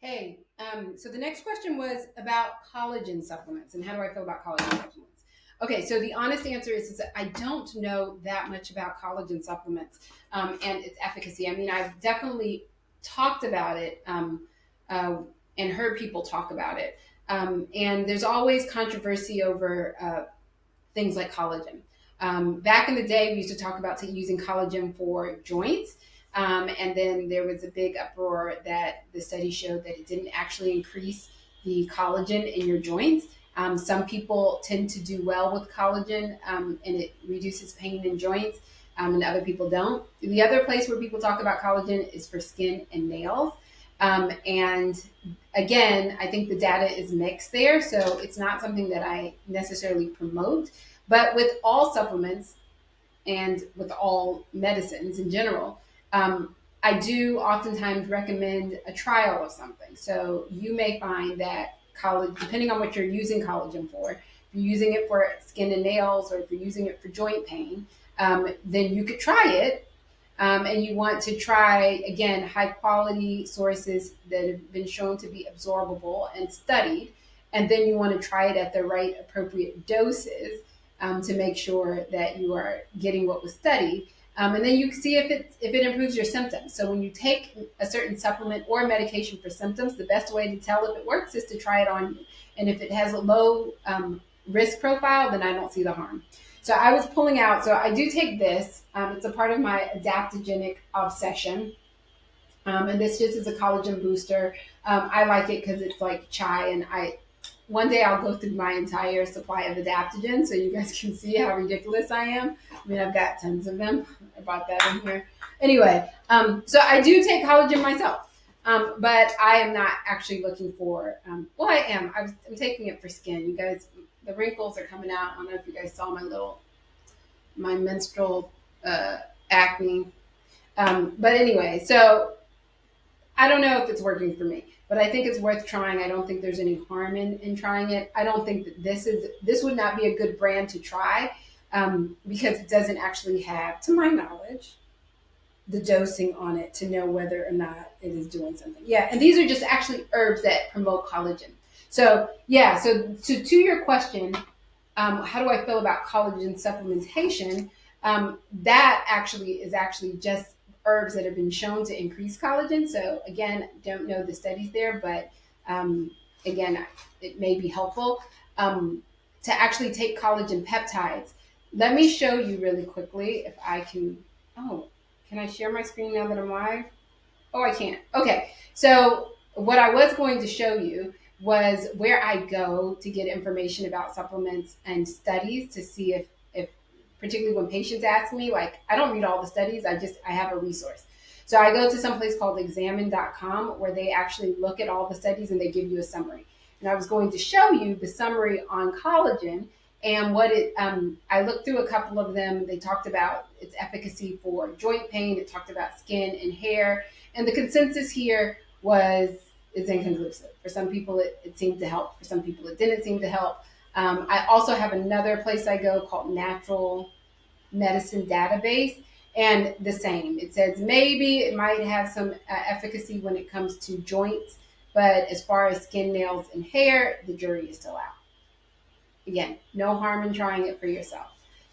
Hey, so the next question was about collagen supplements and how do I feel about collagen supplements? Okay, so the honest answer is that I don't know that much about collagen supplements and its efficacy. I mean, I've definitely talked about it uh, and heard people talk about it. And there's always controversy over things like collagen. Back in the day, we used to talk about using collagen for joints. And then there was a big uproar that the study showed that it didn't actually increase the collagen in your joints. Some people tend to do well with collagen and it reduces pain in joints, and other people don't. The other place where people talk about collagen is for skin and nails. And again, I think the data is mixed there. So it's not something that I necessarily promote. But with all supplements and with all medicines in general, I do oftentimes recommend a trial of something. So you may find that collagen, depending on what you're using collagen for, if you're using it for skin and nails or if you're using it for joint pain, then you could try it. And you want to try, again, high quality sources that have been shown to be absorbable and studied. And then you want to try it at the right appropriate doses to make sure that you are getting what was studied. And then you can see if it improves your symptoms. So when you take a certain supplement or medication for symptoms, the best way to tell if it works is to try it on you. And if it has a low risk profile, then I don't see the harm. So I was pulling out. So I do take this. It's a part of my adaptogenic obsession. And this just is a collagen booster. I like it because it's like chai, and I one day I'll go through my entire supply of adaptogens so you guys can see how ridiculous I am. I mean, I've got tons of them. I bought that in here. Anyway, so I do take collagen myself, but I am not actually looking for. Well, I am. I'm taking it for skin. You guys, the wrinkles are coming out. I don't know if you guys saw my menstrual acne. But anyway, so I don't know if it's working for me, but I think it's worth trying. I don't think there's any harm in trying it. I don't think that this would not be a good brand to try because it doesn't actually have, to my knowledge, the dosing on it to know whether or not it is doing something. Yeah, and these are just actually herbs that promote collagen. So yeah, so to your question, how do I feel about collagen supplementation? That actually is actually just herbs that have been shown to increase collagen. So again, don't know the studies there, but again, it may be helpful to actually take collagen peptides. Let me show you really quickly if I can. Oh, can I share my screen now that I'm live? Oh, I can't. Okay. So what I was going to show you was where I go to get information about supplements and studies to see if particularly when patients ask me, like I don't read all the studies, I have a resource. So I go to some place called examine.com where they actually look at all the studies and they give you a summary. And I was going to show you the summary on collagen and what it I looked through a couple of them. They talked about its efficacy for joint pain, it talked about skin and hair, and the consensus here was it's inconclusive. For some people, it seemed to help. For some people, it didn't seem to help. I also have another place I go called Natural Medicine Database, and the same. It says maybe it might have some efficacy when it comes to joints, but as far as skin, nails, and hair, the jury is still out. Again, no harm in trying it for yourself.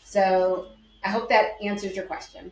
So I hope that answers your question.